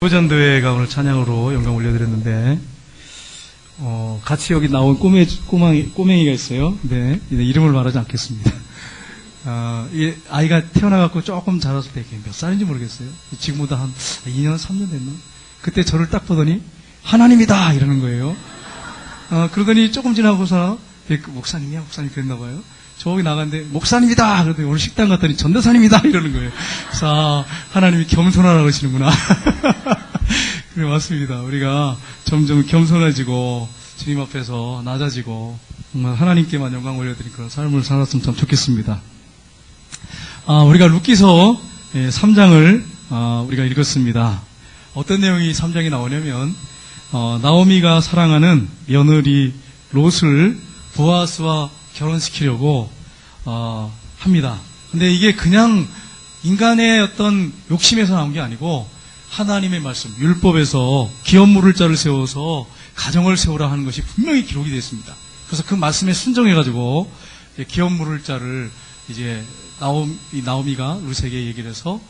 전도회가 오늘 찬양으로 영광 올려드렸는데, 같이 여기 나온 꼬맹이가 있어요. 네, 이름을 말하지 않겠습니다. 이 아이가 태어나갖고 조금 자랐을 때 몇 살인지 모르겠어요. 지금보다 한 2년, 3년 됐나? 그때 저를 딱 보더니, 하나님이다! 이러는 거예요. 그러더니 조금 지나고서, 목사님이야? 목사님 그랬나봐요. 저기 나갔는데, 목사님이다! 그러더니 오늘 식당 갔더니 전도사님이다! 이러는 거예요. 그래서, 하나님이 겸손하라 그러시는구나. 그래, 맞습니다. 우리가 점점 겸손해지고, 주님 앞에서 낮아지고, 정말 하나님께만 영광 올려드린 그런 삶을 살았으면 참 좋겠습니다. 우리가 룻기서 3장을 우리가 읽었습니다. 어떤 내용이 3장에 나오냐면, 나오미가 사랑하는 며느리 롯을 보아스와 결혼시키려고 합니다. 근데 이게 그냥 인간의 어떤 욕심에서 나온 게 아니고 하나님의 말씀, 율법에서 기업 물을 자를 세워서 가정을 세우라 하는 것이 분명히 기록이 되어 있습니다. 그래서 그 말씀에 순종해가지고 기업 물을 자를 이제 나오미가 룻에게 얘기를 해서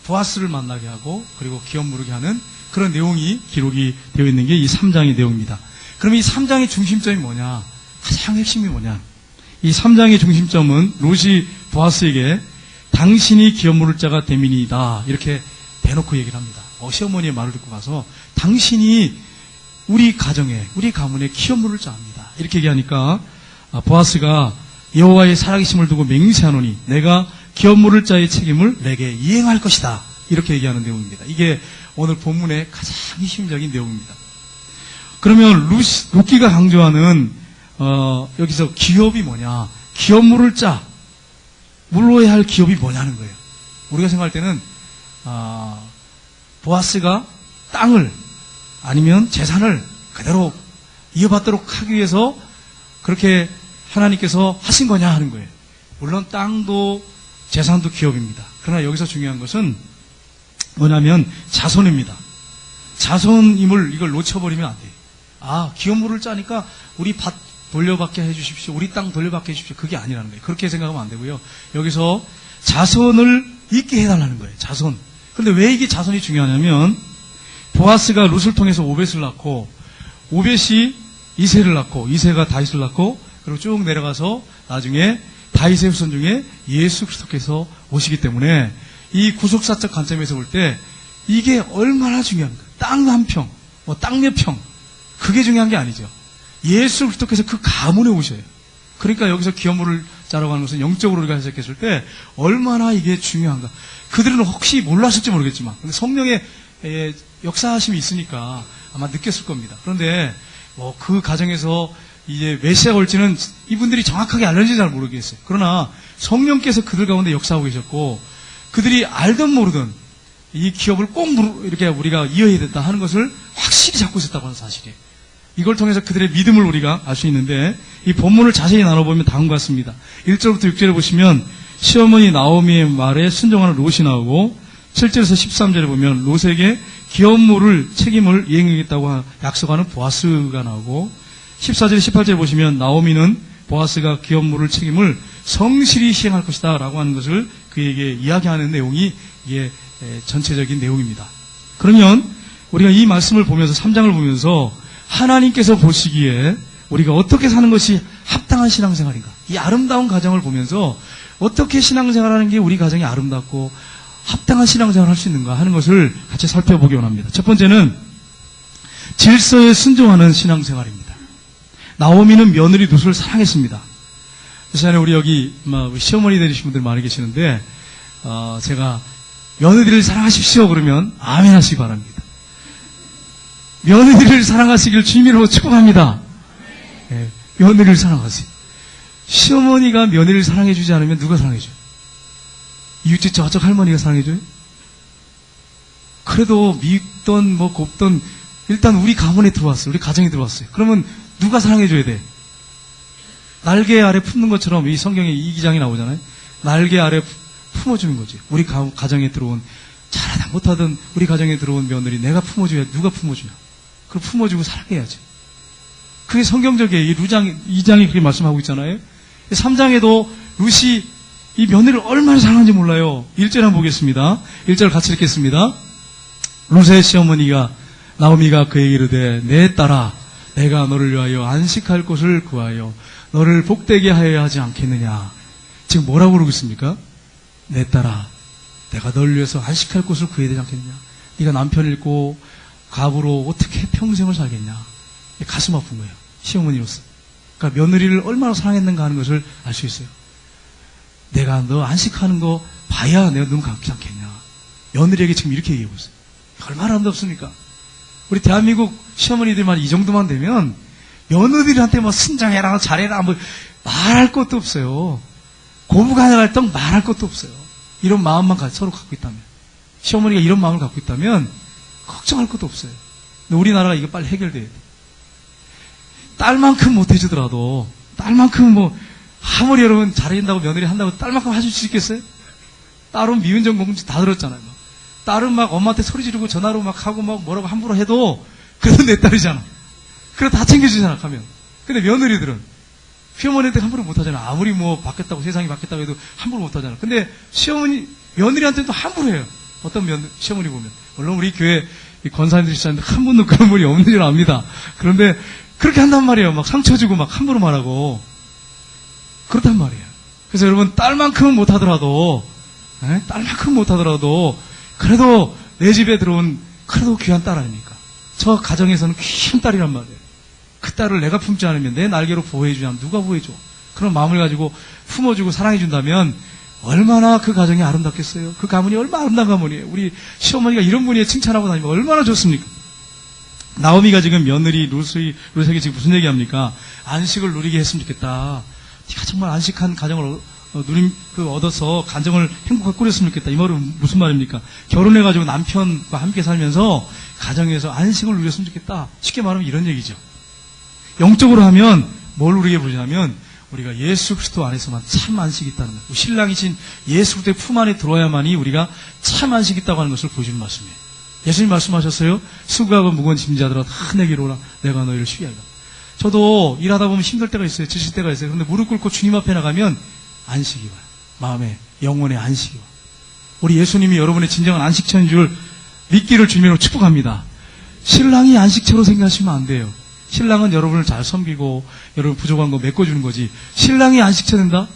보아스를 만나게 하고 그리고 기업 물게 하는 그런 내용이 기록이 되어 있는 게 이 3장의 내용입니다. 그럼 이 3장의 중심점이 뭐냐? 가장 핵심이 뭐냐? 이 3장의 중심점은 롯이 보아스에게 당신이 기업 물을 자가 되민이다 이렇게 대놓고 얘기를 합니다. 시어머니의 말을 듣고 가서 당신이 우리 가정에 우리 가문에 기업 물을 자입니다. 이렇게 얘기하니까 보아스가 여호와의 살아계심을 두고 맹세하노니 내가 기업 물을 자의 책임을 내게 이행할 것이다. 이렇게 얘기하는 내용입니다. 이게 오늘 본문의 가장 핵심적인 내용입니다. 그러면 룻기가 강조하는 여기서 기업이 뭐냐? 기업 물을 자, 물러야 할 기업이 뭐냐는 거예요. 우리가 생각할 때는 보아스가 땅을 아니면 재산을 그대로 이어받도록 하기 위해서 그렇게 하나님께서 하신 거냐 하는 거예요. 물론 땅도 재산도 기업입니다. 그러나 여기서 중요한 것은 뭐냐면 자손입니다. 자손임을 이걸 놓쳐버리면 안 돼요. 기업 물을 짜니까 우리 밭 돌려받게 해주십시오. 우리 땅 돌려받게 해주십시오. 그게 아니라는 거예요. 그렇게 생각하면 안 되고요. 여기서 자손을 있게 해달라는 거예요. 자손. 그런데 왜 이게 자손이 중요하냐면 보아스가 룻을 통해서 오벳을 낳고 오벳이 이새를 낳고 이새가 다윗을 낳고 그리고 쭉 내려가서 나중에 다윗의 후손 중에 예수 그리스도께서 오시기 때문에 이 구속사적 관점에서 볼 때 이게 얼마나 중요한가. 땅 한 평, 땅 몇 평. 그게 중요한 게 아니죠. 예수 그리스도께서 그 가문에 오셔요. 그러니까 여기서 기업 물을 자라고 하는 것은 영적으로 우리가 해석했을 때 얼마나 이게 중요한가. 그들은 혹시 몰랐을지 모르겠지만 성령의 역사하심이 있으니까 아마 느꼈을 겁니다. 그런데 그 가정에서 이제 메시아가 올지는 이분들이 정확하게 알는지 잘 모르겠어요. 그러나 성령께서 그들 가운데 역사하고 계셨고 그들이 알든 모르든 이 기업을 꼭 이렇게 우리가 이어야 된다 하는 것을 확실히 잡고 있었다고 하는 사실이에요. 이걸 통해서 그들의 믿음을 우리가 알 수 있는데 이 본문을 자세히 나눠보면 다음과 같습니다. 1절부터 6절에 보시면 시어머니 나오미의 말에 순종하는 롯이 나오고 7절에서 13절에 보면 롯에게 기업 물을 책임을 이행하겠다고 약속하는 보아스가 나오고 14절 18절에 보시면 나오미는 보아스가 기업 물을 책임을 성실히 시행할 것이다 라고 하는 것을 그에게 이야기하는 내용이 이게 전체적인 내용입니다. 그러면 우리가 이 말씀을 보면서 3장을 보면서 하나님께서 보시기에 우리가 어떻게 사는 것이 합당한 신앙생활인가, 이 아름다운 가정을 보면서 어떻게 신앙생활하는 게 우리 가정이 아름답고 합당한 신앙생활을 할 수 있는가 하는 것을 같이 살펴보기 원합니다. 첫 번째는 질서에 순종하는 신앙생활입니다. 나오미는 며느리 룻을 사랑했습니다. 그 시간에 우리 여기 시어머니 되시는 분들 많이 계시는데 제가 며느리를 사랑하십시오 그러면 아멘 하시기 바랍니다. 며느리를 사랑하시길 주님으로 축복합니다. 네, 며느리를 사랑하세요. 시어머니가 며느리를 사랑해주지 않으면 누가 사랑해줘요? 이웃집 저쪽 할머니가 사랑해줘요? 그래도 믿던 곱던 일단 우리 가문에 들어왔어요. 우리 가정에 들어왔어요. 그러면 누가 사랑해줘야 돼? 날개 아래 품는 것처럼 이 성경에 이 기장이 나오잖아요. 날개 아래 품어주는 거지. 우리 가정에 들어온 잘하다 못하던 우리 가정에 들어온 며느리 내가 품어줘야 누가 품어주냐? 그걸 품어주고 사랑해야지. 그게 성경적이에요. 이 2장이 그렇게 말씀하고 있잖아요. 3장에도 룻이 이 며느리를 얼마나 사랑하는지 몰라요. 1절 한번 보겠습니다. 1절 같이 읽겠습니다. 룻의 시어머니가 나오미가 그에게 이르되 내 딸아 내가 너를 위하여 안식할 곳을 구하여 너를 복되게 하여야 하지 않겠느냐. 지금 뭐라고 그러고 있습니까? 내 딸아 내가 너를 위해서 안식할 곳을 구해야 되지 않겠느냐. 네가 남편 잃고 가부로 어떻게 평생을 살겠냐. 가슴 아픈 거예요. 시어머니로서. 그러니까 며느리를 얼마나 사랑했는가 하는 것을 알 수 있어요. 내가 너 안식하는 거 봐야 내가 눈 감지 않겠냐. 며느리에게 지금 이렇게 얘기하고 있어요. 얼마나 아름답습니까? 우리 대한민국 시어머니들만 이 정도만 되면 며느리한테 뭐 순장해라 잘해라 뭐 말할 것도 없어요. 고부간할 땐 말할 것도 없어요. 이런 마음만 서로 갖고 있다면, 시어머니가 이런 마음을 갖고 있다면 걱정할 것도 없어요. 근데 우리나라가 이거 빨리 해결돼야 돼. 딸만큼 못해주더라도, 딸만큼 뭐 아무리 여러분 잘해준다고 며느리 한다고 딸만큼 해줄 수 있겠어요? 딸은 미운정 공주 다 들었잖아요. 딸은 막 엄마한테 소리 지르고 전화로 막 하고 막 뭐라고 함부로 해도 그래도 내 딸이잖아. 그래 다 챙겨주잖아 가면. 근데 며느리들은 시어머니한테 함부로 못하잖아. 아무리 뭐 바뀌었다고 세상이 바뀌었다고 해도 함부로 못하잖아. 근데 시어머니 며느리한테도 함부로 해요. 어떤 시어머니 보면. 물론 우리 교회 권사님들이 있었는데 한 분도 그런 분이 없는 줄 압니다. 그런데 그렇게 한단 말이에요. 막 상처 주고 막 함부로 말하고 그렇단 말이에요. 그래서 여러분 딸만큼은 못하더라도 딸만큼 못하더라도 그래도 내 집에 들어온 그래도 귀한 딸 아닙니까? 저 가정에서는 귀한 딸이란 말이에요. 그 딸을 내가 품지 않으면 내 날개로 보호해주냐면 누가 보호해줘? 그런 마음을 가지고 품어주고 사랑해준다면 얼마나 그 가정이 아름답겠어요? 그 가문이 얼마나 아름다운 가문이에요. 우리 시어머니가 이런 분이 칭찬하고 다니면 얼마나 좋습니까? 나오미가 지금 며느리 룻에게 지금 무슨 얘기합니까? 안식을 누리게 했으면 좋겠다. 네가 정말 안식한 가정을 얻어서 가정을 행복하게 꾸렸으면 좋겠다. 이 말은 무슨 말입니까? 결혼해가지고 남편과 함께 살면서 가정에서 안식을 누렸으면 좋겠다. 쉽게 말하면 이런 얘기죠. 영적으로 하면 뭘 누리게 보냐면 우리가 예수 그리스도 안에서만 참 안식이 있다는 거예요. 신랑이신 예수 그리스도의 품 안에 들어야만이 우리가 참 안식이 있다고 하는 것을 보여주는 말씀이에요. 예수님 말씀하셨어요. 수고하고 무거운 짐자들아 다 내게로 오라. 내가 너희를 쉬게 하리라. 저도 일하다 보면 힘들 때가 있어요. 지칠 때가 있어요. 그런데 무릎 꿇고 주님 앞에 나가면 안식이 와요. 마음에 영혼의 안식이 와요. 우리 예수님이 여러분의 진정한 안식처인 줄 믿기를 주님으로 축복합니다. 신랑이 안식처로 생각하시면 안 돼요. 신랑은 여러분을 잘 섬기고 여러분 부족한 거 메꿔주는 거지. 신랑이 안식처 된다?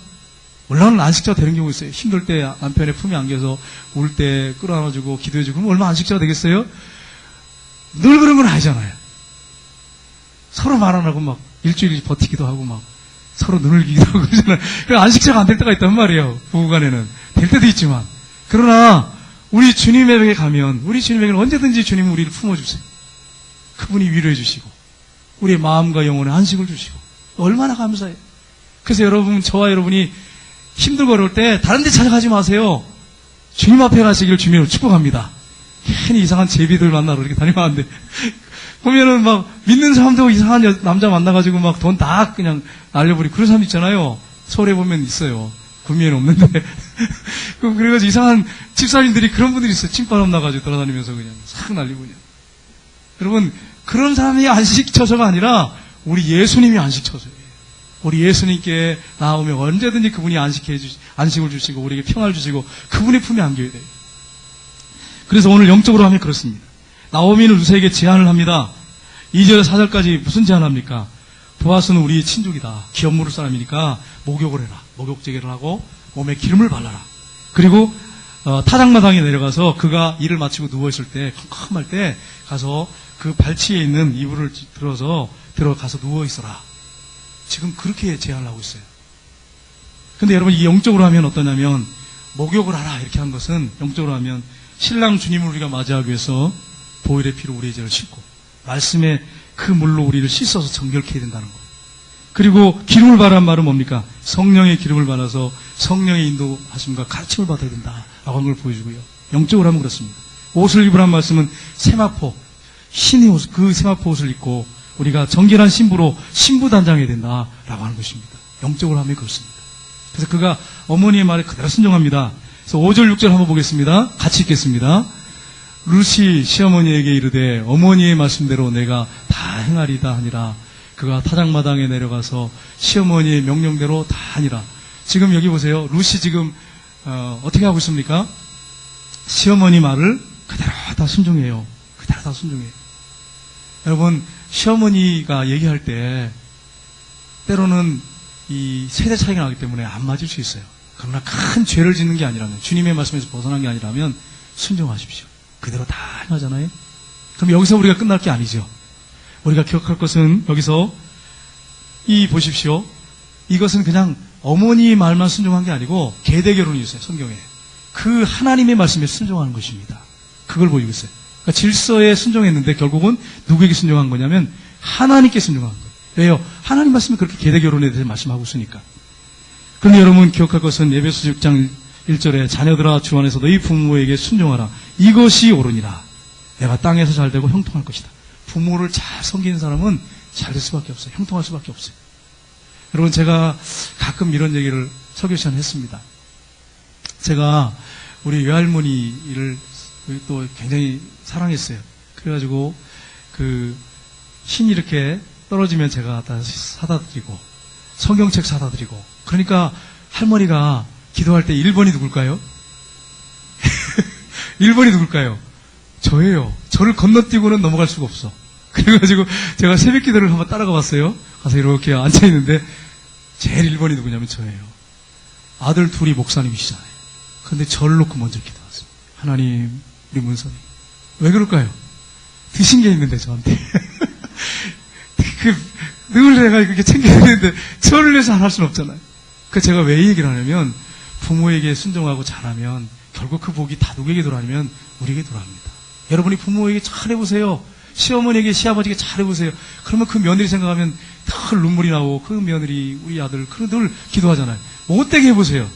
물론 안식처가 되는 경우 있어요. 힘들 때 남편의 품에 안겨서 울 때 끌어안아주고 기도해주고 그럼 얼마나 안식처가 되겠어요? 늘 그런 건 아니잖아요. 서로 말 안 하고 막 일주일 버티기도 하고 막 서로 눈을 기기도 하고 그러잖아요. 안식처가 안 될 때가 있단 말이에요. 부부간에는. 될 때도 있지만. 그러나 우리 주님에게 가면 우리 주님에게는 언제든지 주님은 우리를 품어주세요. 그분이 위로해 주시고 우리의 마음과 영혼에 안식을 주시고 얼마나 감사해요. 그래서 여러분 저와 여러분이 힘들고 어려울 때 다른 데 찾아가지 마세요. 주님 앞에 가시기를 주님으로 축복합니다. 괜히 이상한 제비들 만나러 이렇게 다니면 안 돼. 보면은 막 믿는 사람도 이상한 남자 만나가지고 막 돈 다 그냥 날려버리고 그런 사람 있잖아요. 서울에 보면 있어요. 구미에는 없는데. 그래가지고 이상한 집사님들이 그런 분들이 있어요. 침바람 나가지고 돌아다니면서 그냥 싹 날리고 그냥. 여러분 그런 사람이 안식처소가 아니라 우리 예수님이 안식처소예요. 우리 예수님께 나오면 언제든지 그분이 안식을 주시고 우리에게 평화를 주시고 그분의 품에 안겨야 돼요. 그래서 오늘 영적으로 하면 그렇습니다. 나오미는 룻에게 제안을 합니다. 2절 4절까지 무슨 제안을 합니까? 보아스는 우리의 친족이다. 기업 물을 사람이니까 목욕을 해라. 목욕 제개를 하고 몸에 기름을 발라라. 그리고 타작마당에 내려가서 그가 일을 마치고 누워있을 때 컴컴할 때 가서 그 발치에 있는 이불을 들어가서 누워있어라. 지금 그렇게 제안을 하고 있어요. 근데 여러분 이 영적으로 하면 어떠냐면 목욕을 하라 이렇게 한 것은 영적으로 하면 신랑 주님을 우리가 맞이하기 위해서 보혈의 피로 우리의 죄를 씻고 말씀의 그 물로 우리를 씻어서 정결케 해야 된다는 거. 그리고 기름을 바라는 말은 뭡니까? 성령의 기름을 받아서 성령의 인도하심과 가르침을 받아야 된다라고 하는 걸 보여주고요. 영적으로 하면 그렇습니다. 옷을 입으란 말씀은 세마포, 흰의 옷, 그 세마포 옷을 입고 우리가 정결한 신부로 신부단장해야 된다라고 하는 것입니다. 영적으로 하면 그렇습니다. 그래서 그가 어머니의 말에 그대로 순종합니다. 그래서 5절 6절 한번 보겠습니다. 같이 읽겠습니다. 룻이 시어머니에게 이르되 어머니의 말씀대로 내가 다 행하리다 하니라. 그가 타작마당에 내려가서 시어머니의 명령대로 다 하니라. 지금 여기 보세요. 룻이 지금 어떻게 하고 있습니까? 시어머니 말을 그대로 다 순종해요. 그대로 다 순종해요. 여러분, 시어머니가 얘기할 때 때로는 이 세대 차이가 나기 때문에 안 맞을 수 있어요. 그러나 큰 죄를 짓는 게 아니라면, 주님의 말씀에서 벗어난 게 아니라면 순종하십시오. 그대로 다 행하잖아요. 그럼 여기서 우리가 끝날 게 아니죠. 우리가 기억할 것은 여기서 보십시오. 이것은 그냥 어머니 말만 순종한 게 아니고 계대 결혼이 있어요. 성경에. 그 하나님의 말씀에 순종하는 것입니다. 그걸 보이고 있어요. 그러니까 질서에 순종했는데 결국은 누구에게 순종한 거냐면 하나님께 순종한 거예요. 왜요? 하나님 말씀이 그렇게 계대 결혼에 대해서 말씀하고 있으니까. 그런데 여러분 기억할 것은 에베소 6장 1절에 자녀들아 주 안에서 너희 부모에게 순종하라. 이것이 옳으니라. 내가 땅에서 잘되고 형통할 것이다. 부모를 잘 섬기는 사람은 잘 될 수밖에 없어요. 형통할 수밖에 없어요. 여러분 제가 가끔 이런 얘기를 설교 시간에 했습니다. 제가 우리 외할머니를 또 굉장히 사랑했어요. 그래가지고 신이 이렇게 떨어지면 제가 다 사다 드리고 성경책 사다 드리고 그러니까 할머니가 기도할 때 1번이 누굴까요? 1번이 누굴까요? 저예요. 저를 건너뛰고는 넘어갈 수가 없어. 그래가지고 제가 새벽 기도를 한번 따라가 봤어요. 가서 이렇게 앉아있는데 제일 1번이 누구냐면 저예요. 아들 둘이 목사님이시잖아요. 그런데 저를 놓고 먼저 기도하세요. 하나님, 우리 문선이. 왜 그럴까요? 드신 게 있는데 저한테. 늘 내가 그렇게 챙겨드리는데 저를 위해서 안 할 수는 없잖아요. 그 제가 왜 이 얘기를 하냐면 부모에게 순종하고 잘하면 결국 그 복이 다 누구에게 돌아가면 우리에게 돌아갑니다. 여러분이 부모에게 잘해보세요. 시어머니에게 시아버지에게 잘해보세요. 그러면 그 며느리 생각하면 늘 눈물이 나고 그 며느리 우리 아들 늘 기도하잖아요. 못되게 해보세요.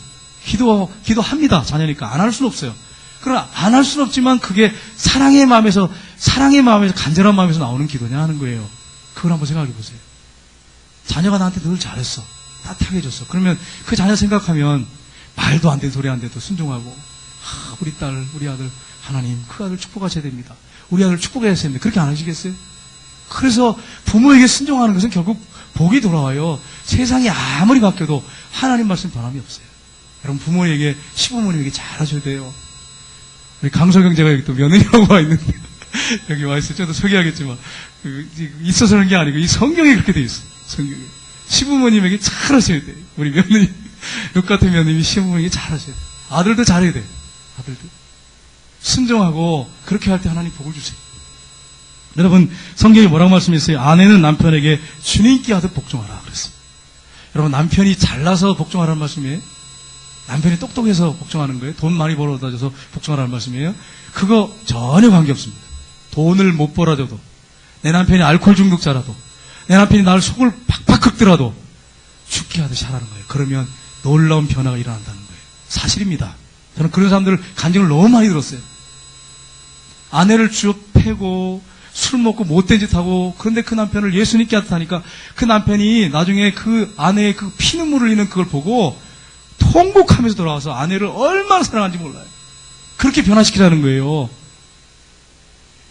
기도합니다. 자녀니까 안 할 수는 없어요. 그러나 안 할 수는 없지만 그게 사랑의 마음에서 간절한 마음에서 나오는 기도냐 하는 거예요. 그걸 한번 생각해 보세요. 자녀가 나한테 늘 잘했어. 따뜻하게 해줬어. 그러면 그 자녀 생각하면 말도 안 되는 소리 안 돼도 순종하고 우리 딸, 우리 아들 하나님 그 아들 축복하셔야 됩니다. 우리 아들 축복해야 됩니다. 그렇게 안 하시겠어요? 그래서 부모에게 순종하는 것은 결국 복이 돌아와요. 세상이 아무리 바뀌어도 하나님 말씀 변함이 없어요. 여러분 부모에게 시부모님에게 잘하셔야 돼요. 우리 강소경 제가 여기 또 며느리라고 와 있는데 여기 와 있어요. 저도 소개하겠지만 있어서 그런 게 아니고 이 성경에 그렇게 돼 있어요. 성경에 시부모님에게 잘하셔야 돼요. 우리 며느리 육 같은 며느님이 시부모님에게 잘하셔야 돼요. 아들도 잘해야 돼요. 아들도 순종하고 그렇게 할 때 하나님 복을 주세요. 여러분 성경이 뭐라고 말씀했어요? 아내는 남편에게 주님께 하듯 복종하라 그랬어요. 여러분 남편이 잘나서 복종하라는 말씀이에요? 남편이 똑똑해서 복종하는 거예요? 돈 많이 벌어다 줘서 복종하라는 말씀이에요? 그거 전혀 관계없습니다. 돈을 못 벌어줘도 내 남편이 알코올 중독자라도 내 남편이 나를 속을 팍팍 긁더라도 죽게 하듯이 하라는 거예요. 그러면 놀라운 변화가 일어난다는 거예요. 사실입니다. 저는 그런 사람들을 간증을 너무 많이 들었어요. 아내를 쭉 패고 술 먹고 못된 짓 하고 그런데 그 남편을 예수님께 하듯하니까 그 남편이 나중에 그 아내의 그 피눈물을 흘리는 그걸 보고 통곡하면서 돌아와서 아내를 얼마나 사랑하는지 몰라요. 그렇게 변화시키라는 거예요.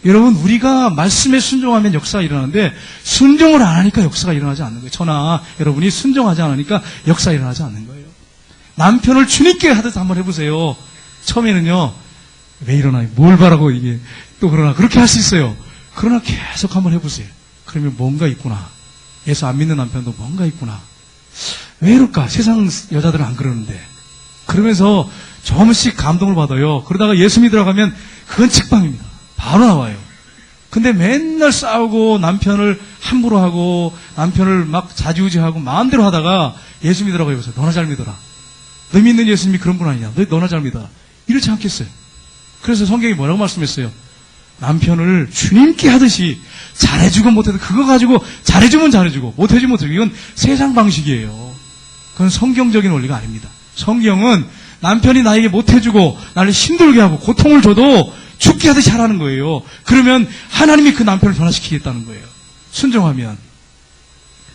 여러분 우리가 말씀에 순종하면 역사가 일어나는데 순종을 안 하니까 역사가 일어나지 않는 거예요. 저나 여러분이 순종하지 않으니까 역사가 일어나지 않는 거예요. 남편을 주님께 하듯 한번 해보세요. 처음에는요. 왜 이러나 뭘 바라고 이게 또 그러나 그렇게 할 수 있어요. 그러나 계속 한번 해보세요. 그러면 뭔가 있구나. 예수 안 믿는 남편도 뭔가 있구나. 왜 이럴까? 세상 여자들은 안 그러는데. 그러면서 조금씩 감동을 받아요. 그러다가 예수 믿으러 가면 그건 책방입니다. 바로 나와요. 근데 맨날 싸우고 남편을 함부로 하고 남편을 막 자지우지하고 마음대로 하다가 예수 믿으라고 해보세요. 너나 잘 믿어라. 너 믿는 예수님이 그런 분 아니냐. 너나 잘 믿어라. 이렇지 않겠어요. 그래서 성경이 뭐라고 말씀했어요? 남편을 주님께 하듯이 잘해주고 못해도 그거 가지고 잘해주면 잘해주고 못해주면 못해주고 이건 세상 방식이에요. 그건 성경적인 원리가 아닙니다. 성경은 남편이 나에게 못해주고 나를 힘들게 하고 고통을 줘도 죽게 하듯이 하라는 거예요. 그러면 하나님이 그 남편을 변화시키겠다는 거예요. 순종하면.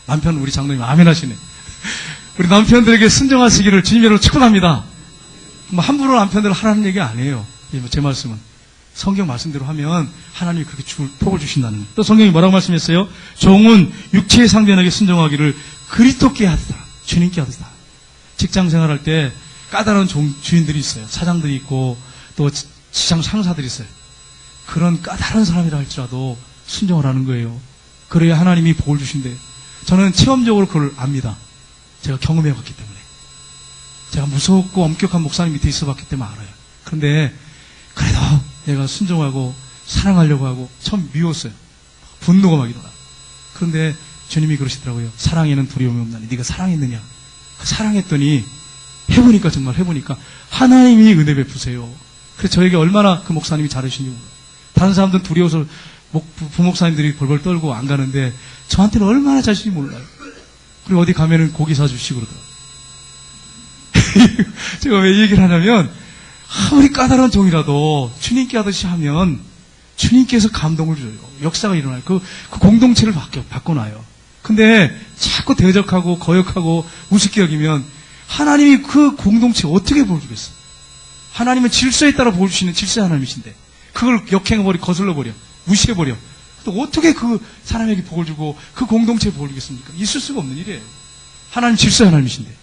남편 우리 장로님 아멘 하시네. 우리 남편들에게 순종하시기를 주님 여러분 축복합니다. 뭐 함부로 남편들을 하라는 얘기 아니에요. 제 말씀은 성경 말씀대로 하면 하나님이 그렇게 복을 주신다는 거예요. 또 성경이 뭐라고 말씀했어요? 종은 육체의 상대에게 순종하기를 그리스도께 하듯 주님께 하듯. 직장 생활할 때 까다로운 주인들이 있어요. 사장들이 있고 또 직장 상사들이 있어요. 그런 까다로운 사람이라 할지라도 순종을 하는 거예요. 그래야 하나님이 복을 주신대. 저는 체험적으로 그걸 압니다. 제가 경험해봤기 때문에. 제가 무섭고 엄격한 목사님 밑에 있어봤기 때문에 알아요. 그런데 그래도 내가 순종하고 사랑하려고 하고 처음 미웠어요. 분노가 막 일어나. 그런데 주님이 그러시더라고요. 사랑에는 두려움이 없나니 네가 사랑했느냐. 사랑했더니 해보니까 정말 해보니까 하나님이 은혜 베푸세요. 그래서 저에게 얼마나 그 목사님이 잘하시는지 몰라요. 다른 사람들은 두려워서 부목사님들이 벌벌 떨고 안 가는데 저한테는 얼마나 잘하시는지 몰라요. 그리고 어디 가면은 고기 사주시고 그러더라고요. 제가 왜 얘기를 하냐면 아무리 까다로운 종이라도 주님께 하듯이 하면 주님께서 감동을 줘요. 역사가 일어나요. 그 공동체를 바꿔놔요. 근데 자꾸 대적하고 거역하고 우습게 여기면 하나님이 그 공동체에 어떻게 복을 주겠어요? 하나님은 질서에 따라 복을 주시는 질서의 하나님이신데 그걸 역행해버려, 거슬러버려, 무시해버려. 또 어떻게 그 사람에게 복을 주고 그 공동체에 복을 주겠습니까? 있을 수가 없는 일이에요. 하나님 질서의 하나님이신데.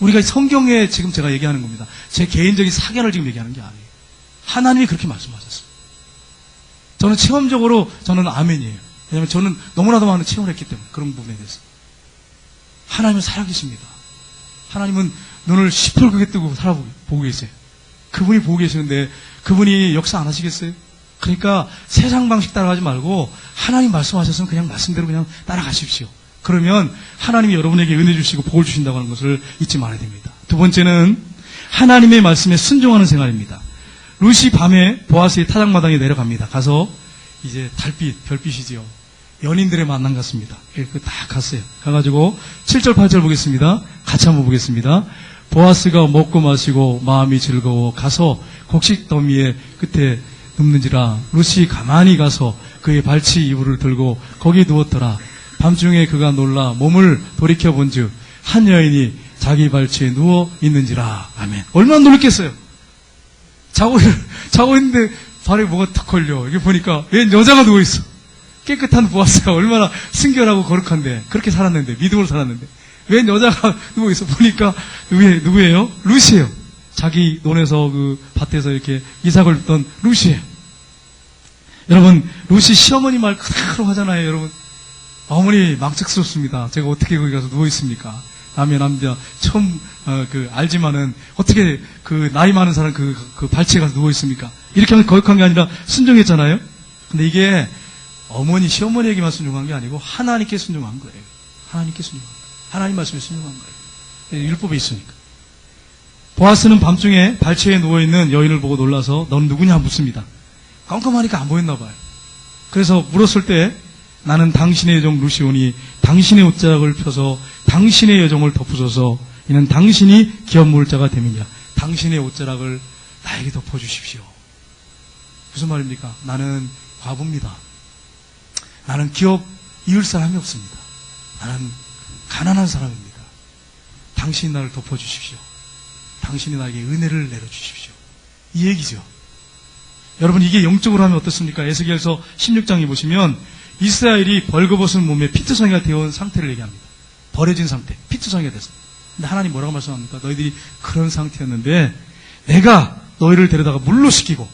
우리가 성경에 지금 제가 얘기하는 겁니다. 제 개인적인 사견을 지금 얘기하는 게 아니에요. 하나님이 그렇게 말씀하셨어요. 저는 체험적으로 저는 아멘이에요. 왜냐하면 저는 너무나도 많은 체험을 했기 때문에 그런 부분에 대해서. 하나님은 살아계십니다. 하나님은 눈을 시뻘겋게 뜨고 보고 계세요. 그분이 보고 계시는데 그분이 역사 안 하시겠어요? 그러니까 세상 방식 따라가지 말고 하나님 말씀하셨으면 그냥 말씀대로 그냥 따라가십시오. 그러면 하나님이 여러분에게 은혜 주시고 복을 주신다고 하는 것을 잊지 말아야 됩니다. 두 번째는 하나님의 말씀에 순종하는 생활입니다. 룻이 밤에 보아스의 타작마당에 내려갑니다. 가서 이제 달빛, 별빛이지요. 연인들의 만남 같습니다. 딱 갔어요. 가가지고 7절, 8절 보겠습니다. 같이 한번 보겠습니다. 보아스가 먹고 마시고 마음이 즐거워 가서 곡식 더미의 끝에 눕는지라 룻이 가만히 가서 그의 발치 이불을 들고 거기 누웠더라. 밤중에 그가 놀라 몸을 돌이켜본즉 한 여인이 자기 발치에 누워 있는지라. 아멘. 얼마나 놀랐겠어요. 자고 있는데 발에 뭐가 탁 걸려. 이게 보니까 웬 여자가 누워 있어. 깨끗한 보아스가 얼마나 순결하고 거룩한데 그렇게 살았는데 믿음으로 살았는데 웬 여자가 누워 있어. 보니까 누구예요? 룻이에요. 자기 논에서 그 밭에서 이렇게 이삭을 줍던 룻이에요. 여러분 룻이 시어머니 말 그대로 하잖아요. 여러분 어머니 망측스럽습니다. 제가 어떻게 거기 가서 누워 있습니까? 남자 처음 알지만은 어떻게 그 나이 많은 사람 그 발치에 가서 누워 있습니까? 이렇게 하면 거역한 게 아니라 순종했잖아요. 근데 이게 어머니 시어머니에게만 순종한 게 아니고 하나님께 순종한 거예요. 하나님께 순종한 거예요. 하나님 말씀에 순종한 거예요. 율법에 있으니까. 보아스는 밤중에 발치에 누워 있는 여인을 보고 놀라서 넌 누구냐 묻습니다. 깜깜하니까 안 보였나 봐요. 그래서 물었을 때 나는 당신의 여종 루시오니 당신의 옷자락을 펴서 당신의 여종을 덮으소서. 이는 당신이 기업 물자가 됨이냐. 당신의 옷자락을 나에게 덮어주십시오. 무슨 말입니까? 나는 과부입니다. 나는 기업 이을 사람이 없습니다. 나는 가난한 사람입니다. 당신이 나를 덮어주십시오. 당신이 나에게 은혜를 내려주십시오. 이 얘기죠. 여러분 이게 영적으로 하면 어떻습니까? 에스겔서 16장에 보시면 이스라엘이 벌거벗은 몸에 피투성이가 되어온 상태를 얘기합니다. 버려진 상태, 피투성이가 됐어. 근데 하나님 뭐라고 말씀합니까? 너희들이 그런 상태였는데 내가 너희를 데려다가 물로 씻기고.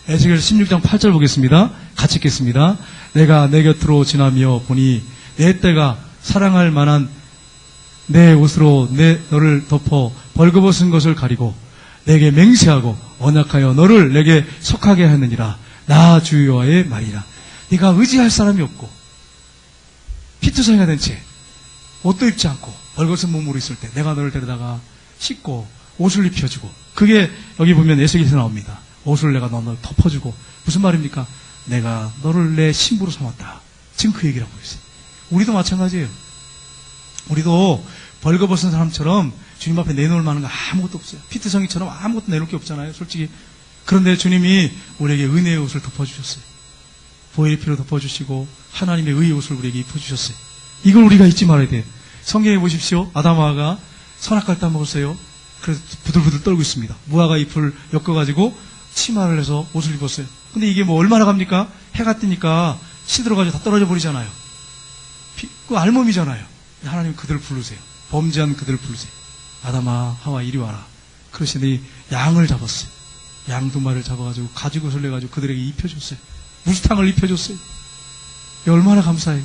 에스겔 16장 8절 보겠습니다. 같이 읽겠습니다. 내가 내 곁으로 지나며 보니 내 때가 사랑할 만한 내 옷으로 너를 덮어 벌거벗은 것을 가리고 내게 맹세하고 언약하여 너를 내게 속하게 하느니라. 나 주 여호와의 말이라. 네가 의지할 사람이 없고 피투성이가 된 채 옷도 입지 않고 벌거벗은 몸으로 있을 때 내가 너를 데려다가 씻고 옷을 입혀주고. 그게 여기 보면 에스겔에서 나옵니다. 옷을 내가 너를 덮어주고. 무슨 말입니까? 내가 너를 내 신부로 삼았다. 지금 그 얘기를 하고 있어요. 우리도 마찬가지예요. 우리도 벌거벗은 사람처럼 주님 앞에 내놓을 만한 거 아무것도 없어요. 피투성이처럼 아무것도 내놓을 게 없잖아요. 솔직히. 그런데 주님이 우리에게 은혜의 옷을 덮어주셨어요. 보혈의 피로 덮어주시고 하나님의 의의 옷을 우리에게 입혀주셨어요. 이걸 우리가 잊지 말아야 돼요. 성경에 보십시오. 아담하가 선악과를 따먹었어요. 그래서 부들부들 떨고 있습니다. 무화과 잎을 엮어가지고 치마를 해서 옷을 입었어요. 근데 이게 뭐 얼마나 갑니까? 해가 뜨니까 시들어가지고 다 떨어져 버리잖아요. 그 알몸이잖아요. 하나님 그들을 부르세요. 범죄한 그들을 부르세요. 아담아, 하와 이리 와라. 그러시더니 양을 잡았어요. 양 2마리를 잡아가지고 가죽옷을 내가지고 그들에게 입혀줬어요. 무스탕을 입혀줬어요. 얼마나 감사해요.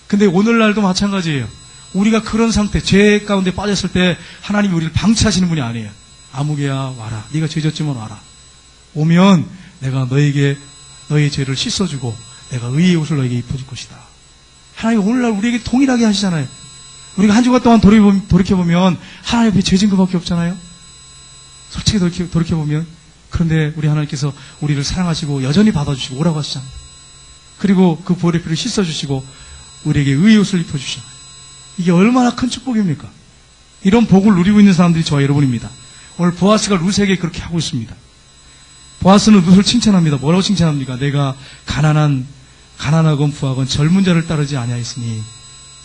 근데 오늘날도 마찬가지예요. 우리가 그런 상태, 죄 가운데 빠졌을 때 하나님이 우리를 방치하시는 분이 아니에요. 아무개야 와라. 네가 죄졌지만 와라. 오면 내가 너에게 너의 죄를 씻어주고 내가 의의 옷을 너에게 입혀줄 것이다. 하나님 오늘날 우리에게 동일하게 하시잖아요. 우리가 한 주간 동안 돌이켜보면 하나님 앞에 죄진 것밖에 없잖아요. 솔직히 돌이켜보면. 그런데 우리 하나님께서 우리를 사랑하시고 여전히 받아주시고 오라고 하시잖아요. 그리고 그 보혈의 피를 씻어주시고 우리에게 의의 옷을 입혀주시잖아요. 이게 얼마나 큰 축복입니까? 이런 복을 누리고 있는 사람들이 저와 여러분입니다. 오늘 보아스가 룻에게 그렇게 하고 있습니다. 보아스는 룻을 칭찬합니다. 뭐라고 칭찬합니까? 내가 가난하건 부하건 젊은 자를 따르지 아니하였으니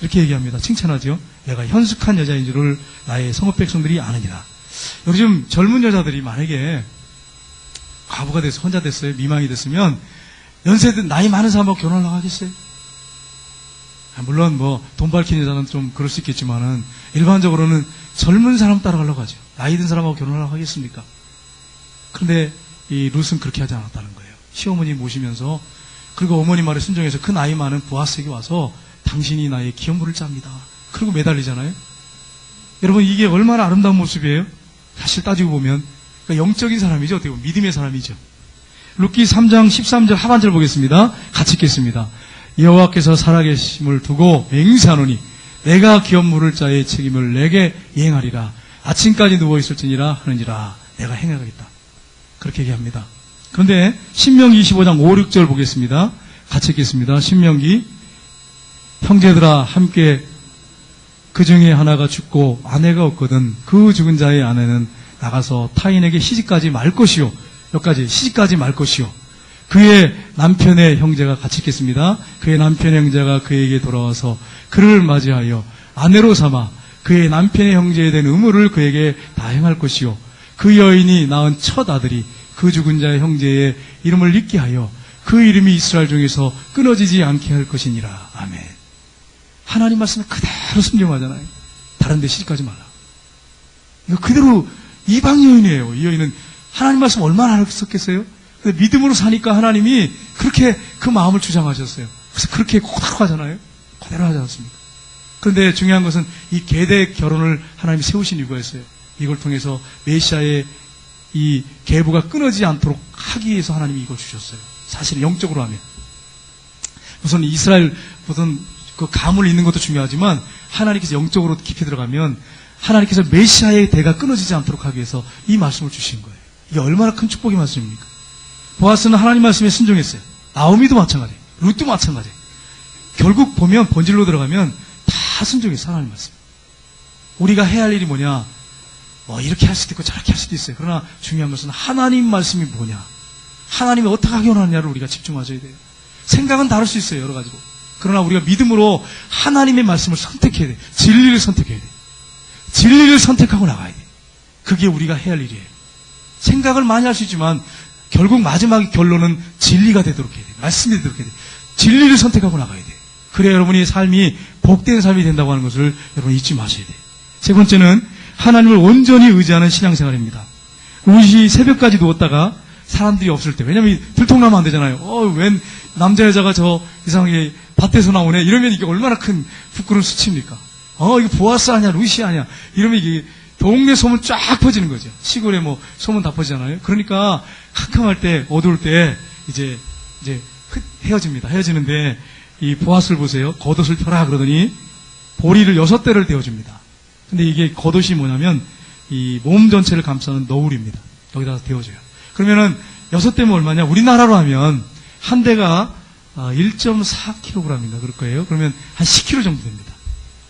이렇게 얘기합니다. 칭찬하죠. 내가 현숙한 여자인 줄을 나의 성읍 백성들이 아느니라. 요즘 젊은 여자들이 만약에 과부가 돼서 혼자 됐어요. 미망이 됐으면 연세든 나이 많은 사람하고 결혼하려고 하겠어요? 물론 돈 밝힌 여자는 좀 그럴 수 있겠지만은 일반적으로는 젊은 사람 따라가려고 하죠. 나이 든 사람하고 결혼하려고 하겠습니까? 그런데 이 룻은 그렇게 하지 않았다는 거예요. 시어머니 모시면서 그리고 어머니 말에 순종해서 그 나이 많은 보아스에게 와서 당신이 나의 기업물을 짭니다. 그리고 매달리잖아요. 여러분 이게 얼마나 아름다운 모습이에요? 사실 따지고 보면 그러니까 영적인 사람이죠. 어떻게 보면 믿음의 사람이죠. 룻기 3장 13절 하반절 보겠습니다. 같이 읽겠습니다. 여호와께서 살아계심을 두고 맹세하노니 내가 기업 물을 자의 책임을 내게 이행하리라. 아침까지 누워있을지니라 하느니라. 내가 행하겠다. 그렇게 얘기합니다. 그런데 신명기 25장 5, 6절 보겠습니다. 같이 읽겠습니다. 신명기 형제들아 함께 그 중에 하나가 죽고 아내가 없거든 그 죽은 자의 아내는 나가서 타인에게 시집가지 말 것이요. 여기까지 시집가지 말 것이요. 그의 남편의 형제가 같이 읽겠습니다. 그의 남편의 형제가 그에게 돌아와서 그를 맞이하여 아내로 삼아 그의 남편의 형제에 대한 의무를 그에게 다 행할 것이요. 그 여인이 낳은 첫 아들이 그 죽은 자의 형제의 이름을 잊게 하여 그 이름이 이스라엘 중에서 끊어지지 않게 할 것이니라. 아멘. 하나님 말씀을 그대로 순종하잖아요. 다른 데 시집가지 말라. 이거 그대로 이방 여인이에요. 이 여인은 하나님 말씀 얼마나 알았었겠어요? 근데 믿음으로 사니까 하나님이 그렇게 그 마음을 주장하셨어요. 그래서 그렇게 그대로 하잖아요. 그대로 하지 않습니까? 그런데 중요한 것은 이 계대 결혼을 하나님이 세우신 이유가 있어요. 이걸 통해서 메시아의 이 계보가 끊어지지 않도록 하기 위해서 하나님이 이걸 주셨어요. 사실 영적으로 하면. 우선 이스라엘 무슨 그 가문을 잇는 것도 중요하지만 하나님께서 영적으로 깊이 들어가면 하나님께서 메시아의 대가 끊어지지 않도록 하기 위해서 이 말씀을 주신 거예요. 이게 얼마나 큰 축복의 말씀입니까? 보아스는 하나님 말씀에 순종했어요. 나오미도 마찬가지예요. 룻도 마찬가지예요. 결국 보면 본질로 들어가면 다 순종했어요. 하나님 말씀. 우리가 해야 할 일이 뭐냐? 이렇게 할 수도 있고 저렇게 할 수도 있어요. 그러나 중요한 것은 하나님 말씀이 뭐냐? 하나님이 어떻게 하기 원하느냐를 우리가 집중하셔야 돼요. 생각은 다를 수 있어요. 여러 가지로. 그러나 우리가 믿음으로 하나님의 말씀을 선택해야 돼요. 진리를 선택해야 돼요. 진리를 선택하고 나가야 돼요. 그게 우리가 해야 할 일이에요. 생각을 많이 할 수 있지만 결국 마지막 결론은 진리가 되도록 해야 돼요. 말씀이 되도록 해야 돼요. 진리를 선택하고 나가야 돼요. 그래야 여러분의 삶이 복된 삶이 된다고 하는 것을 여러분 잊지 마셔야 돼요. 세 번째는 하나님을 온전히 의지하는 신앙생활입니다. 우리 새벽까지 누웠다가 사람들이 없을 때, 왜냐면 들통나면 안 되잖아요. 웬 남자 여자가 저 이상하게 밭에서 나오네. 이러면 이게 얼마나 큰 부끄러운 수치입니까? 이거 보아스 아니야, 루시 아니야. 이러면 이게 동네 소문 쫙 퍼지는 거죠. 시골에 소문 다 퍼지잖아요. 그러니까 캄캄할 때, 어두울 때 이제 헤어집니다. 헤어지는데 이 보아스를 보세요. 겉옷을 펴라 그러더니 보리를 6대를 데워줍니다. 근데 이게 겉옷이 뭐냐면 이 몸 전체를 감싸는 너울입니다. 여기다가 데워줘요. 그러면은 6대면 얼마냐? 우리나라로 하면 한 대가 1.4kg입니다. 그럴 거예요. 그러면 한 10kg 정도 됩니다.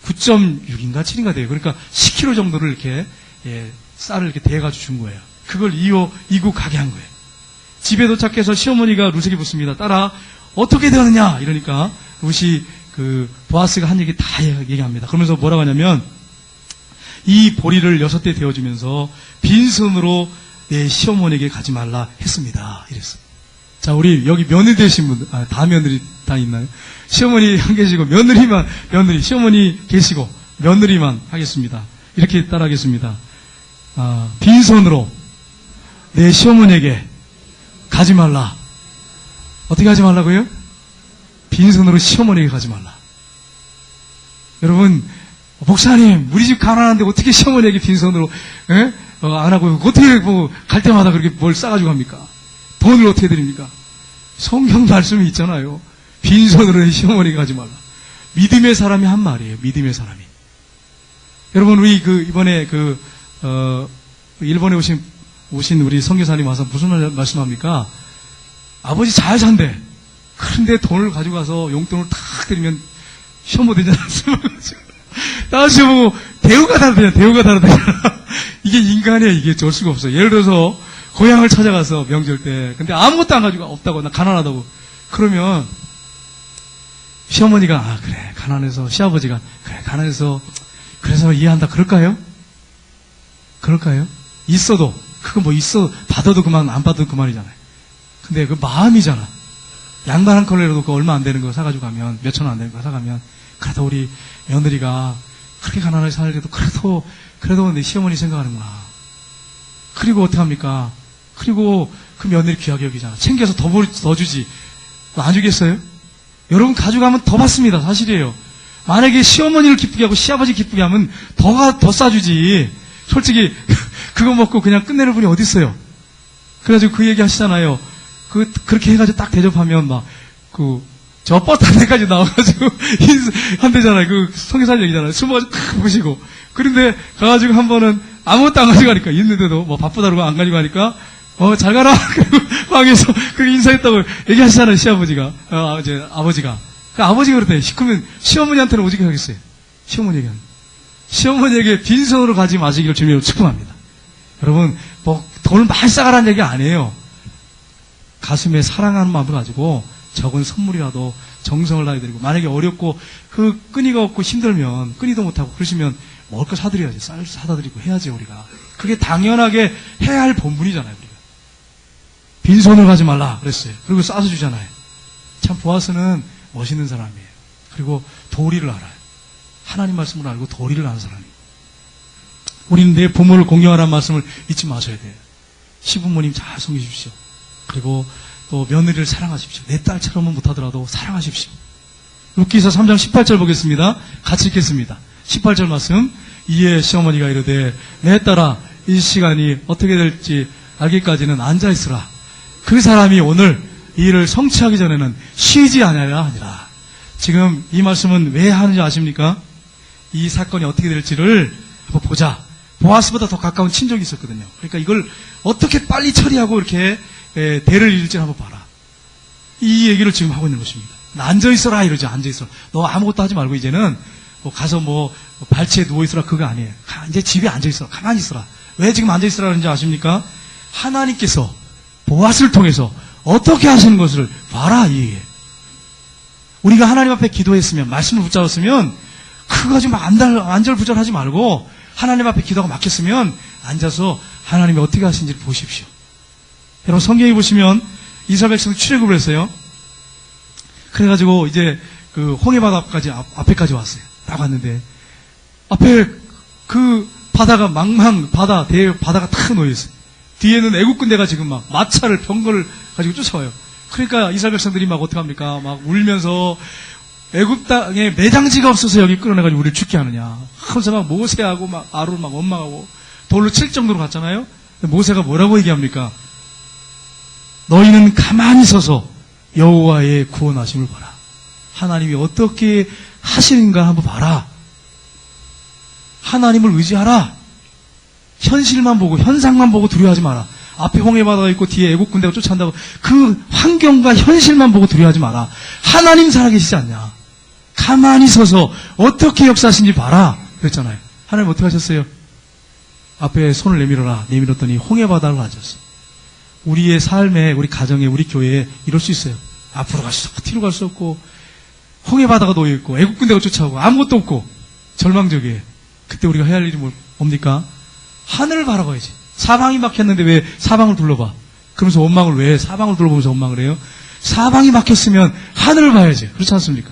9.6인가 7인가 돼요. 그러니까 10kg 정도를 이렇게 쌀을 이렇게 대가지고 준 거예요. 그걸 이고 가게 한 거예요. 집에 도착해서 시어머니가 룻에게 묻습니다. 딸아 어떻게 되었느냐? 이러니까 룻이 그 보아스가 한 얘기 다 얘기합니다. 그러면서 뭐라고 하냐면 이 보리를 6대 데워주면서 빈손으로 내 시어머니에게 가지 말라 했습니다. 이랬어요. 자, 우리 여기 며느리 되신 분들, 다 며느리 다 있나요? 시어머니 안 계시고 며느리, 시어머니 계시고 며느리만 하겠습니다. 이렇게 따라하겠습니다. 빈손으로 내 시어머니에게 가지 말라. 어떻게 하지 말라고요? 빈손으로 시어머니에게 가지 말라. 여러분, 목사님, 우리 집 가난한데 어떻게 시어머니에게 빈손으로 안 하고 어떻게 갈 때마다 그렇게 뭘 싸가지고 합니까? 돈을 어떻게 드립니까? 성경 말씀이 있잖아요. 빈손으로 시어머니에게 가지 말라. 믿음의 사람이 한 말이에요. 믿음의 사람이. 여러분, 우리 이번에 일본에 오신 우리 선교사님 와서 무슨 말씀합니까? 아버지 잘 산대. 그런데 돈을 가지고 가서 용돈을 탁 드리면 시험 못 되잖아. 다시 보고 대우가 다르대잖아. 이게 인간이야. 이게 어쩔 수가 없어. 예를 들어서 고향을 찾아가서 명절 때 근데 아무것도 안 가지고 없다고, 나 가난하다고. 그러면 시어머니가 그래 가난해서, 시아버지가 그래 가난해서 그래서 이해한다 그럴까요? 있어도 그거 뭐 있어 받아도 그만 안 받아도 그만이잖아요. 근데 그 마음이잖아. 양말 한 컬레라도 그 얼마 안 되는 거 사가지고 가면, 몇 천 원 안 되는 거 사가면, 그래도 우리 며느리가 그렇게 가난하게 살래도 그래도 내 시어머니 생각하는구나. 그리고 어떻게 합니까? 그리고 그 며느리 귀하게 여기잖아. 챙겨서 더 주지. 안 주겠어요? 여러분 가져가면 더 받습니다. 사실이에요. 만약에 시어머니를 기쁘게 하고 시아버지 기쁘게 하면 더 싸주지. 솔직히 그거 먹고 그냥 끝내는 분이 어디 있어요? 그래가지고 그 얘기 하시잖아요. 그렇게 해가지고 딱 대접하면 저 뻣한 데까지 나와가지고 한대잖아요. 성교사 얘기잖아요. 숨어가지고 탁 보시고. 그런데 가가지고 한 번은 아무것도 안 가지고 가니까, 있는데도 뭐 바쁘다고 안 가지고 가니까 잘 가라. 그리고 방에서 그렇게 인사했다고 얘기하시잖아요. 시아버지가, 아버지가. 아버지가 그랬대. 그러면 시어머니한테는 오직 하겠어요. 시어머니에게 빈손으로 가지 마시기를 주님으로 축복합니다. 여러분, 돈을 많이 싸가라는 얘기 아니에요. 가슴에 사랑하는 마음을 가지고 적은 선물이라도 정성을 다해드리고, 만약에 어렵고 끈이가 없고 힘들면, 끈이도 못하고 그러시면 먹을 거 사드려야지. 쌀 사다 드리고 해야지. 우리가 그게 당연하게 해야 할 본분이잖아요. 우리가 빈손을 가지 말라 그랬어요. 그리고 싸서 주잖아요. 참 보아스는 멋있는 사람이에요. 그리고 도리를 알아요. 하나님 말씀을 알고 도리를 아는 사람이에요. 우리는 내 부모를 공경하라는 말씀을 잊지 마셔야 돼요. 시부모님 잘 섬기십시오. 그리고 또 며느리를 사랑하십시오. 내 딸처럼은 못하더라도 사랑하십시오. 룻기서 3장 18절 보겠습니다. 같이 읽겠습니다. 18절 말씀. 이에 시어머니가 이르되 내 딸아 이 시간이 어떻게 될지 알기까지는 앉아있으라. 그 사람이 오늘 이 일을 성취하기 전에는 쉬지 아니하리라 하니라. 지금 이 말씀은 왜 하는지 아십니까? 이 사건이 어떻게 될지를 한번 보자. 보아스보다 더 가까운 친족이 있었거든요. 그러니까 이걸 어떻게 빨리 처리하고 이렇게 대를 이을지 한번 봐라. 이 얘기를 지금 하고 있는 것입니다. 앉아있어라 이러죠. 앉아있어라. 너 아무것도 하지 말고 이제는 가서 발치에 누워있어라 그거 아니에요. 이제 집에 앉아있어라. 가만히 있어라. 왜 지금 앉아있으라 그러는지 아십니까? 하나님께서 보아스를 통해서 어떻게 하시는 것을 봐라 이 얘기예요. 우리가 하나님 앞에 기도했으면, 말씀을 붙잡았으면 그거 가지고 막 안절부절하지 말고 하나님 앞에 기도가 막혔으면 앉아서 하나님이 어떻게 하시는지를 보십시오. 여러분 성경에 보시면 이스라엘 백성이 출애굽을 했어요. 그래가지고 이제 홍해바다까지 앞에까지 왔어요. 딱 왔는데 앞에 바다가 바다가 탁 놓여있어요. 뒤에는 애국 군대가 지금 막 마차를 병거를 가지고 쫓아와요. 그러니까 이스라엘 백성들이 막 어떡합니까? 막 울면서 애굽 땅에 매장지가 없어서 여기 끌어내가지고 우리를 죽게 하느냐. 하면서 막 모세하고 막 아론 막 원망하고 돌로 칠 정도로 갔잖아요. 모세가 뭐라고 얘기합니까? 너희는 가만히 서서 여호와의 구원하심을 봐라. 하나님이 어떻게 하시는가 한번 봐라. 하나님을 의지하라. 현실만 보고 현상만 보고 두려워하지 마라. 앞에 홍해바다가 있고 뒤에 애국 군대가 쫓아간다고 그 환경과 현실만 보고 두려워하지 마라. 하나님 살아계시지 않냐. 가만히 서서 어떻게 역사하신지 봐라 그랬잖아요. 하나님 어떻게 하셨어요? 앞에 손을 내밀었더니 홍해바다를 가졌어요. 우리의 삶에, 우리 가정에, 우리 교회에 이럴 수 있어요. 앞으로 갈 수 없고 뒤로 갈 수 없고 홍해바다가 놓여있고 애국 군대가 쫓아오고 아무것도 없고 절망적이에요. 그때 우리가 해야 할 일이 뭡니까? 하늘을 바라봐야지. 사방이 막혔는데 왜 사방을 둘러봐? 그러면서 원망을 왜 사방을 둘러보면서 원망을 해요? 사방이 막혔으면 하늘을 봐야지. 그렇지 않습니까?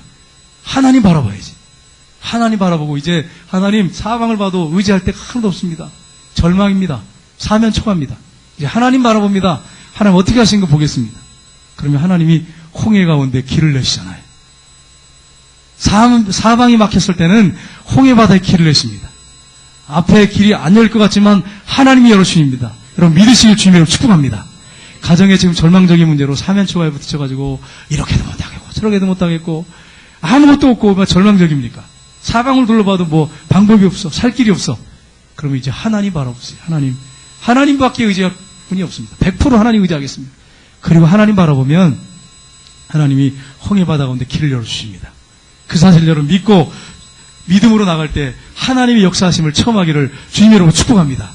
하나님 바라봐야지. 하나님 바라보고 이제 하나님 사방을 봐도 의지할 데가 하나도 없습니다. 절망입니다. 사면초가입니다. 이제 이제 하나님 바라봅니다. 하나님 어떻게 하신 거 보겠습니다. 그러면 하나님이 홍해 가운데 길을 내시잖아요. 사방이 막혔을 때는 홍해 바다에 길을 내십니다. 앞에 길이 안 열릴 것 같지만 하나님이 열어주십니다. 여러분 믿으시길 주님으로 축복합니다. 가정에 지금 절망적인 문제로 사면초가에 부딪혀가지고 이렇게도 못하겠고 저렇게도 못하겠고 아무것도 없고 막 절망적입니까? 사방을 둘러봐도 뭐 방법이 없어. 살 길이 없어. 그러면 이제 하나님 바라보세요. 하나님밖에 의지할 분이 없습니다. 100% 하나님 의지하겠습니다. 그리고 하나님 바라보면 하나님이 홍해 바다 가운데 길을 열어주십니다. 그 사실을 여러분 믿고 믿음으로 나갈 때 하나님의 역사하심을 처음 하기를 주님 여러분 축복합니다.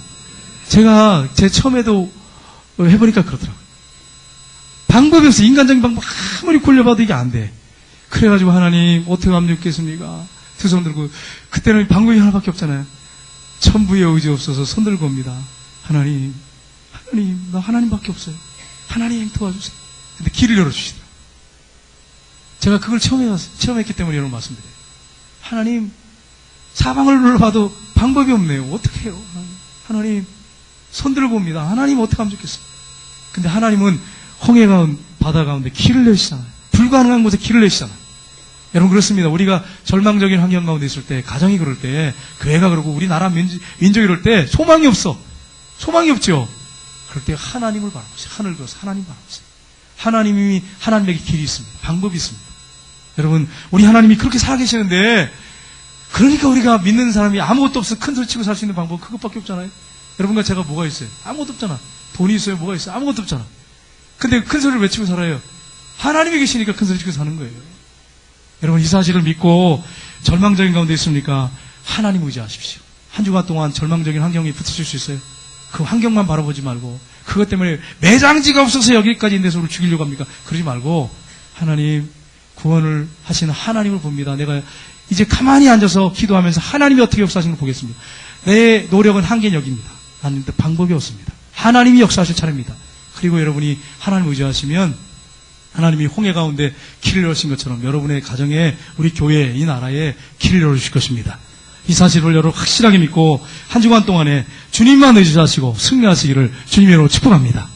제가 제 처음에도 해보니까 그러더라고요. 방법이 없어. 인간적인 방법 아무리 굴려봐도 이게 안 돼. 그래가지고 하나님 어떻게 하면 좋겠습니까? 두 손 들고 그때는 방법이 하나밖에 없잖아요. 천부의 의지 없어서 손 들고 옵니다. 하나님 나 하나님밖에 없어요. 하나님 도와주세요. 근데 길을 열어주시더라고요. 제가 그걸 처음 했기 때문에 여러분 말씀드려요. 하나님 사방을 눌러봐도 방법이 없네요. 어떻게 해요? 하나님 손 들고 옵니다. 하나님 어떻게 하면 좋겠어요? 근데 하나님은 홍해 가운데 바다 가운데 길을 내시잖아요. 불가능한 곳에 길을 내시잖아요. 여러분 그렇습니다. 우리가 절망적인 환경 가운데 있을 때, 가정이 그럴 때, 교회가 그러고 우리나라 민족이 이럴 때 소망이 없어. 소망이 없죠. 그럴 때 하나님을 바라보세요. 하늘 그어서 하나님 바라보세요. 하나님이 하나님에게 길이 있습니다. 방법이 있습니다. 여러분 우리 하나님이 그렇게 살아계시는데 그러니까 우리가 믿는 사람이 아무것도 없어 큰 소리 치고 살 수 있는 방법 그것밖에 없잖아요. 여러분과 제가 뭐가 있어요? 아무것도 없잖아. 돈이 있어요? 뭐가 있어요? 아무것도 없잖아. 근데 큰 소리를 외치고 살아요. 하나님이 계시니까 큰 소리 치고 사는 거예요. 여러분 이 사실을 믿고 절망적인 가운데 있습니까? 하나님 의지하십시오. 한 주간 동안 절망적인 환경에 붙으실 수 있어요. 그 환경만 바라보지 말고 그것 때문에 매장지가 없어서 여기까지 있는데 서로 죽이려고 합니까? 그러지 말고 하나님 구원을 하시는 하나님을 봅니다. 내가 이제 가만히 앉아서 기도하면서 하나님이 어떻게 역사하시는 걸 보겠습니다. 내 노력은 한계력입니다. 나는 방법이 없습니다. 하나님이 역사하실 차례입니다. 그리고 여러분이 하나님을 의지하시면 하나님이 홍해 가운데 길을 열으신 것처럼 여러분의 가정에 우리 교회에 이 나라에 길을 열어주실 것입니다. 이 사실을 여러분 확실하게 믿고 한 주간 동안에 주님만 의지하시고 승리하시기를 주님의 이름으로 축복합니다.